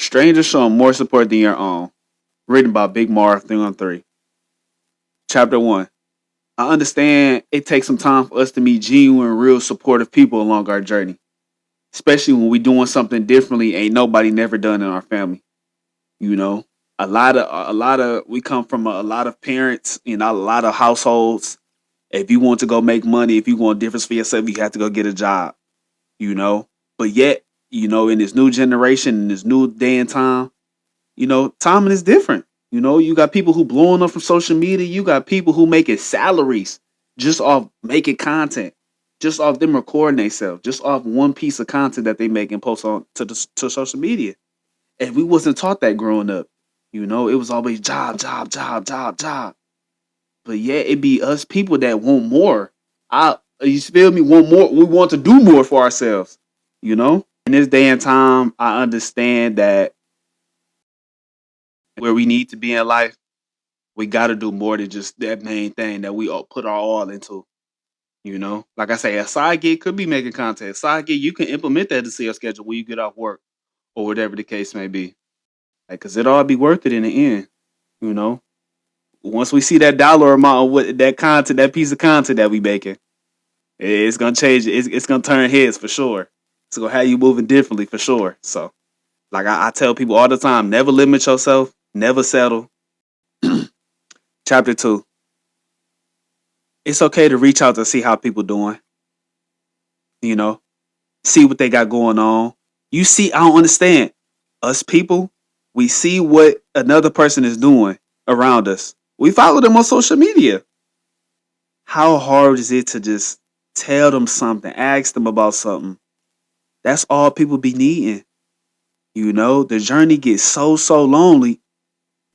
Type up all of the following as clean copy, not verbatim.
Strangers show more support than your own. Written by Big Marv 313. Chapter 1. I understand it takes some time for us to meet genuine, real supportive people along our journey. Especially when we doing something differently ain't nobody never done in our family. You know? A lot of we come from a lot of parents, a lot of households. If you want to go make money, if you want a difference for yourself, you have to go get a job, you know? But yet, in this new generation, in this new day and time, timing is different. You got people who blowing up from social media. You got people who making salaries just off making content, just off them recording themselves, just off one piece of content that they make and post on to social media. And we wasn't taught that growing up. It was always job, job, job, job, job. But yeah, it be us people that want more. You feel me? Want more. We want to do more for ourselves. In this day and time, I understand that where we need to be in life, we got to do more than just that main thing that we all put our all into. Like I say, a side gig could be making content. Side gig, you can implement that to your schedule when you get off work or whatever the case may be. Like, cause it all be worth it in the end. You know, once we see that dollar amount of what that content, that piece of content that we making, it's gonna change. It's gonna turn heads for sure. It's gonna have you moving differently for sure. So, like I tell people all the time, never limit yourself, never settle. Chapter 2. It's okay to reach out to see how people doing. You know, see what they got going on. You see, I don't understand. Us people, we see what another person is doing around us. We follow them on social media. How hard is it to just tell them something, ask them about something? That's all people be needing. The journey gets so lonely.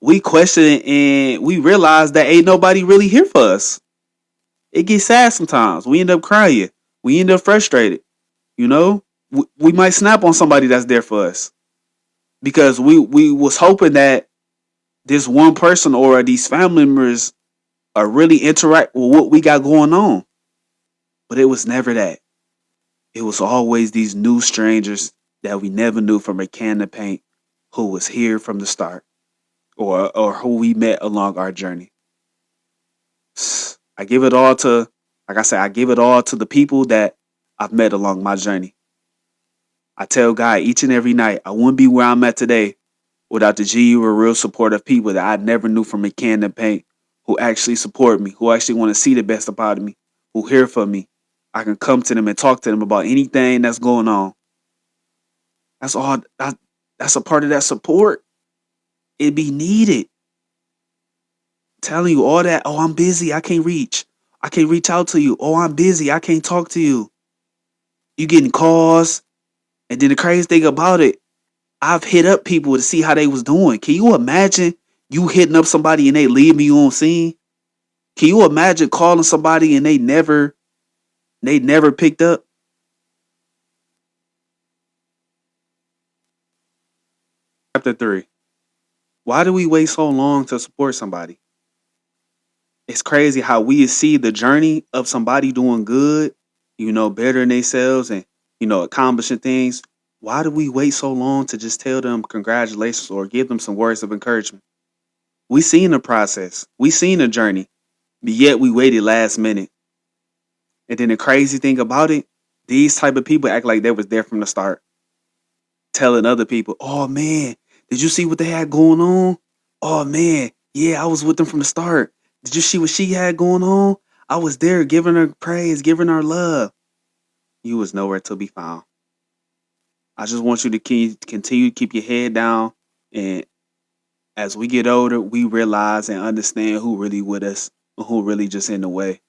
We question it and we realize that ain't nobody really here for us. It gets sad sometimes. We end up crying. We end up frustrated. We might snap on somebody that's there for us because we was hoping that this one person or these family members are really interact with what we got going on. But it was never that. It was always these new strangers that we never knew from a can of paint who was here from the start or who we met along our journey. I give it all to, like I said, I give it all to the people that I've met along my journey. I tell God each and every night, I wouldn't be where I'm at today without the genuine, real supportive people that I never knew from a can of paint who actually support me, who actually want to see the best about me, who here for me. I can come to them and talk to them about anything that's going on. That's all. That's a part of that support. It be needed. Telling you all that, oh, I'm busy, I can't reach. I can't reach out to you. Oh, I'm busy, I can't talk to you. You getting calls. And then the crazy thing about it, I've hit up people to see how they was doing. Can you imagine you hitting up somebody and they leave you on scene? Can you imagine calling somebody and they never picked up? Chapter 3. Why do we wait so long to support somebody? It's crazy how we see the journey of somebody doing good, better than themselves and, accomplishing things. Why do we wait so long to just tell them congratulations or give them some words of encouragement? We seen the process. We seen the journey. But yet we waited last minute. And then the crazy thing about it, these type of people act like they was there from the start. Telling other people, oh man, did you see what they had going on? Oh man, yeah, I was with them from the start. Did you see what she had going on? I was there giving her praise, giving her love. You was nowhere to be found. I just want you to continue to keep your head down. And as we get older, we realize and understand who really with us and who really just in the way.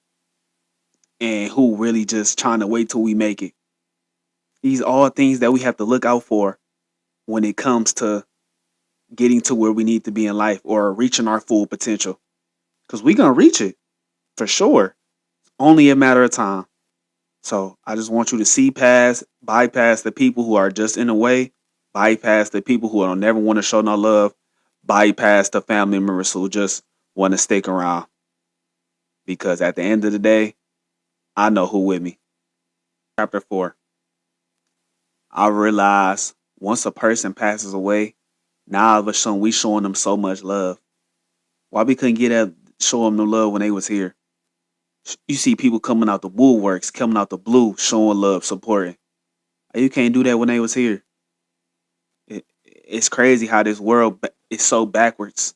And who really just trying to wait till we make it. These are all things that we have to look out for when it comes to getting to where we need to be in life or reaching our full potential. Because we're going to reach it for sure. Only a matter of time. So I just want you to bypass the people who are just in the way, bypass the people who don't never want to show no love, bypass the family members who just want to stick around. Because at the end of the day, I know who with me. Chapter 4. I realize once a person passes away, Now all of a sudden we showing them so much love. Why we couldn't get at show them the love when they was here? You see people coming out the woodworks, coming out the blue, showing love, supporting. You can't do that when they was here. It's crazy how this world is so backwards.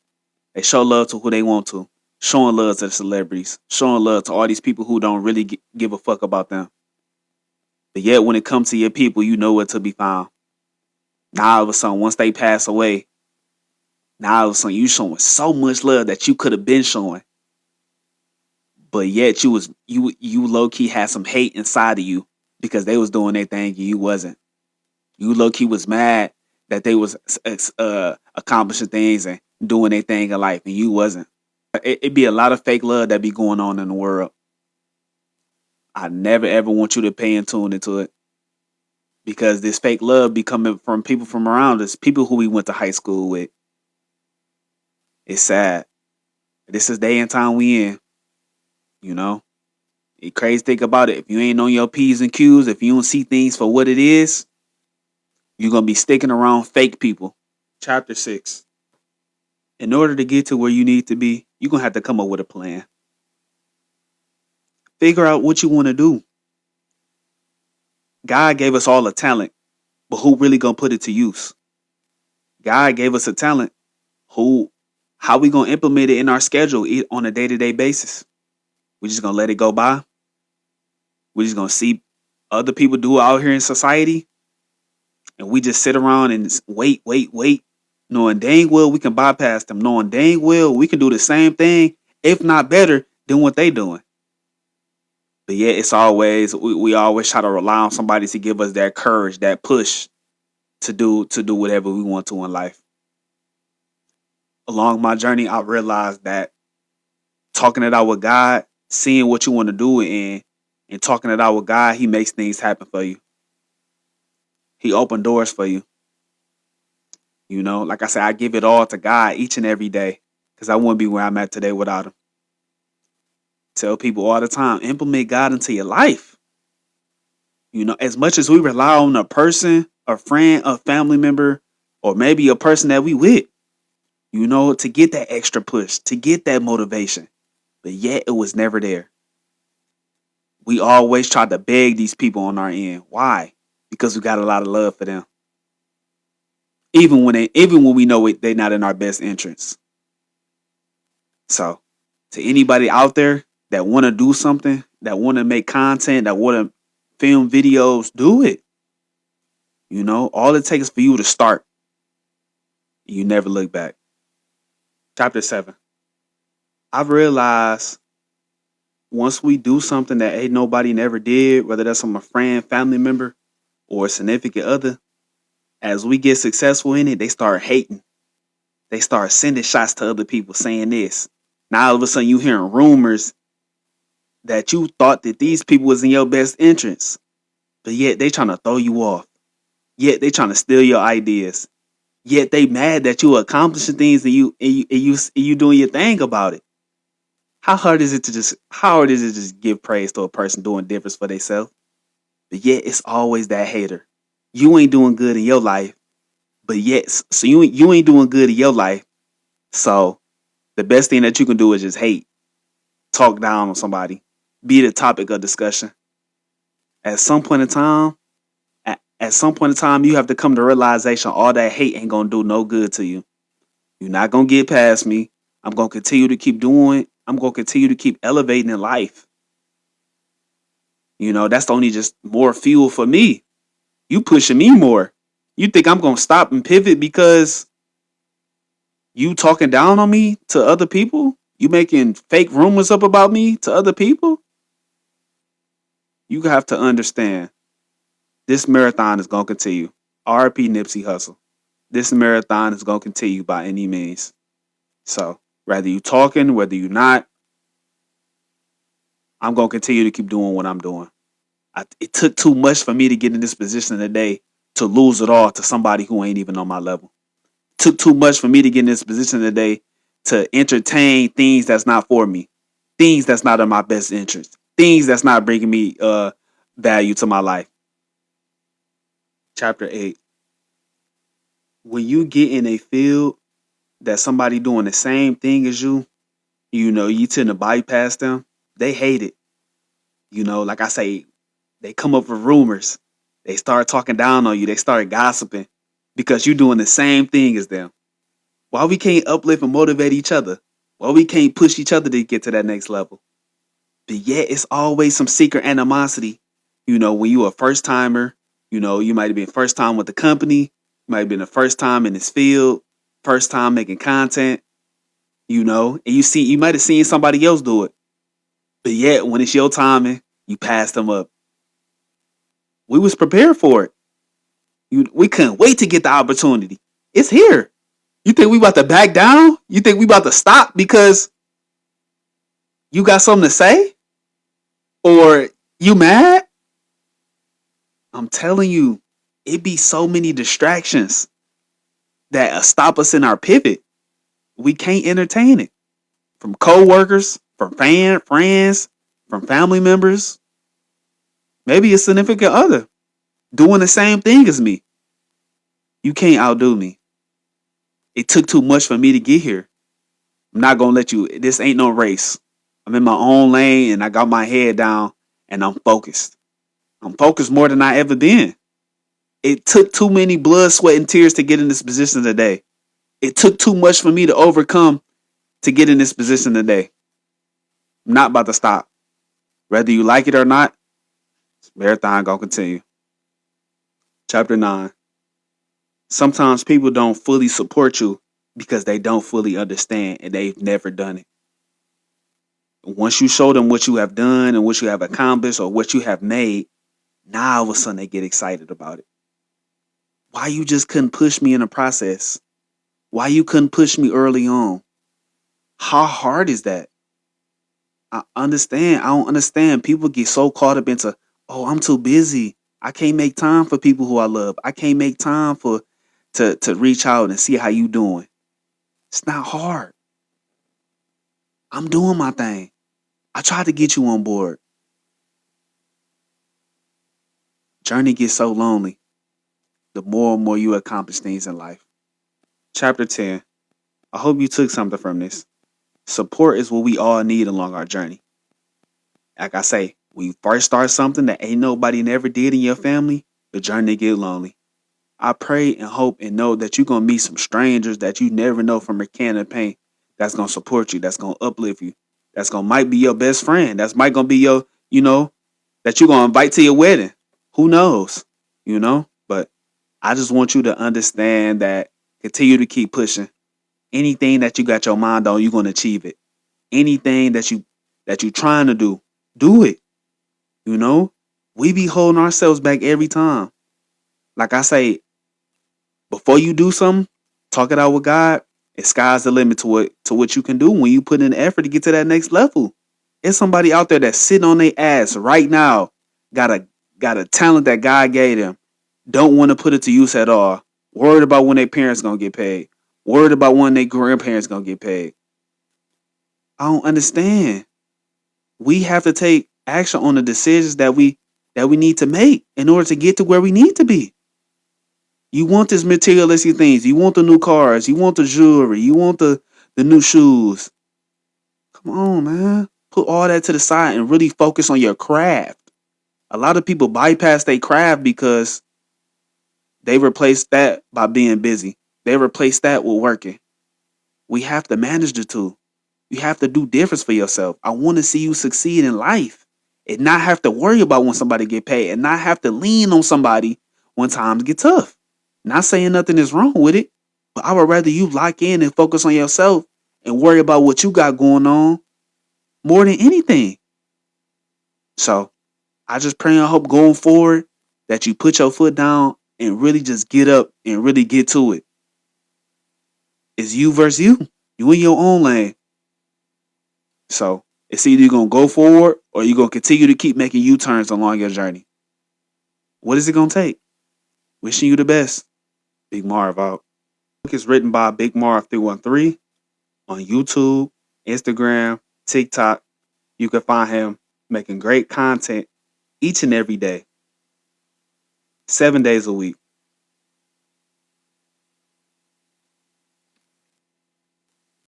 They show love to who they want to, showing love to the celebrities, showing love to all these people who don't really give a fuck about them. But yet, when it comes to your people, you know where to be found. Now all of a sudden, once they pass away, now all of a sudden you showing so much love that you could have been showing, but yet you low key had some hate inside of you because they was doing their thing and you wasn't. You low key was mad that they was accomplishing things and doing their thing in life and you wasn't. It be a lot of fake love that be going on in the world. I never ever want you to pay in tune into it because this fake love be coming from people from around us, people who we went to high school with. It's sad. This is day and time we in. You know, the crazy thing about it, if you ain't on your P's and Q's, if you don't see things for what it is, you're gonna be sticking around fake people. Chapter 6. In order to get to where you need to be, you're gonna have to come up with a plan. Figure out what you want to do. God gave us all a talent, but who really gonna put it to use? God gave us a talent. How we gonna implement it in our schedule on a day-to-day basis? We just gonna let it go by? We just gonna see other people do it out here in society, and we just sit around and wait, knowing dang well we can bypass them, knowing dang well we can do the same thing, if not better, than what they doing. But yet it's always we always try to rely on somebody to give us that courage, that push to do whatever we want to in life. Along my journey, I realized that talking it out with God, seeing what you want to do and talking it out with God, He makes things happen for you. He opened doors for you. You know, like I said, I give it all to God each and every day because I wouldn't be where I'm at today without Him. Tell people all the time, implement God into your life. You know, as much as we rely on a person, a friend, a family member, or maybe a person that we with, you know, to get that extra push, to get that motivation. But yet it was never there. We always tried to beg these people on our end. Why? Because we got a lot of love for them. Even when we know they're not in our best interests. So, to anybody out there that want to do something, that want to make content, that want to film videos, do it. You know, all it takes is for you to start. You never look back. Chapter 7. I've realized once we do something that ain't nobody never did, whether that's from a friend, family member, or a significant other, as we get successful in it, they start hating. They start sending shots to other people saying this. Now all of a sudden you hearing rumors that you thought that these people was in your best interest, but yet they trying to throw you off. Yet they trying to steal your ideas. Yet they mad that you accomplishing things and you doing your thing about it. How hard is it to just give praise to a person doing difference for themselves? But yet it's always that hater. You ain't doing good in your life, but yet so you ain't doing good in your life. So the best thing that you can do is just hate, talk down on somebody, be the topic of discussion. At some point in time, at some point in time, you have to come to realization all that hate ain't gonna do no good to you. You're not gonna get past me. I'm gonna continue to keep doing. I'm gonna continue to keep elevating in life. You know, that's only just more fuel for me. You pushing me more. You think I'm gonna stop and pivot because you talking down on me to other people? You making fake rumors up about me to other people? You have to understand this marathon is gonna continue. RP Nipsey Hussle. This marathon is gonna continue by any means. So whether you talking, whether you not, I'm gonna continue to keep doing what I'm doing. It took too much for me to get in this position today to lose it all to somebody who ain't even on my level. It took too much for me to get in this position today to entertain things that's not for me, things that's not in my best interest, things that's not bringing me value to my life. Chapter 8. when you get in a field that somebody doing the same thing as you tend to bypass them. They hate it. Like I say, they come up with rumors. They start talking down on you. They start gossiping because you're doing the same thing as them. Why we can't uplift and motivate each other? Why we can't push each other to get to that next level? But yet it's always some secret animosity. When you a first timer, you might have been first time with the company, you might have been the first time in this field, first time making content, and you might have seen somebody else do it. But yet when it's your timing, you pass them up. We was prepared for it. We couldn't wait to get the opportunity. It's here. You think we about to back down? You think we about to stop because you got something to say? Or you mad? I'm telling you, it be so many distractions that stop us in our pivot. We can't entertain it. From co-workers, from friends, from family members, maybe a significant other doing the same thing as me. You can't outdo me. It took too much for me to get here. I'm not gonna let you. This ain't no race. I'm in my own lane and I got my head down and I'm focused. I'm focused more than I ever been. It took too many blood, sweat, and tears to get in this position today. It took too much for me to overcome to get in this position today. I'm not about to stop. Whether you like it or not, this marathon gonna continue. Chapter 9. Sometimes people don't fully support you because they don't fully understand and they've never done it. Once you show them what you have done and what you have accomplished or what you have made, now all of a sudden they get excited about it. Why you just couldn't push me in the process? Why you couldn't push me early on? How hard is that? I understand. I don't understand. People get so caught up into, oh, I'm too busy. I can't make time for people who I love. I can't make time to reach out and see how you doing. It's not hard. I'm doing my thing. I tried to get you on board. Journey gets so lonely the more and more you accomplish things in life. Chapter 10. I hope you took something from this. Support is what we all need along our journey. Like I say, when you first start something that ain't nobody never did in your family, the journey get lonely. I pray and hope and know that you're going to meet some strangers that you never know from a can of paint that's going to support you, that's going to uplift you, that's going to might be your best friend, that's might going to be your, that you're going to invite to your wedding. Who knows, But I just want you to understand that continue to keep pushing. Anything that you got your mind on, you're going to achieve it. Anything that you trying to do it. We be holding ourselves back every time. Like I say, before you do something, talk it out with God. And sky's the limit to what you can do when you put in the effort to get to that next level. There's somebody out there that's sitting on their ass right now, got a talent that God gave them, don't want to put it to use at all. Worried about when their parents gonna get paid. Worried about when their grandparents gonna get paid. I don't understand. We have to take action on the decisions that we need to make in order to get to where we need to be. You want this materialistic things. You want the new cars. You want the jewelry. You want the new shoes. Come on, man. Put all that to the side and really focus on your craft. A lot of people bypass their craft because they replace that by being busy. They replace that with working. We have to manage the two. You have to do difference for yourself. I want to see you succeed in life and not have to worry about when somebody get paid and not have to lean on somebody when times get tough. Not saying nothing is wrong with it, but I would rather you lock in and focus on yourself and worry about what you got going on more than anything. So I just pray and hope going forward that you put your foot down and really just get up and really get to it. It's you versus you. You in your own lane. So it's either you're going to go forward or you're going to continue to keep making U-turns along your journey. What is it going to take? Wishing you the best. Big Marv out. The book is written by Big Marv 313 on YouTube, Instagram, TikTok. You can find him making great content each and every day, 7 days a week.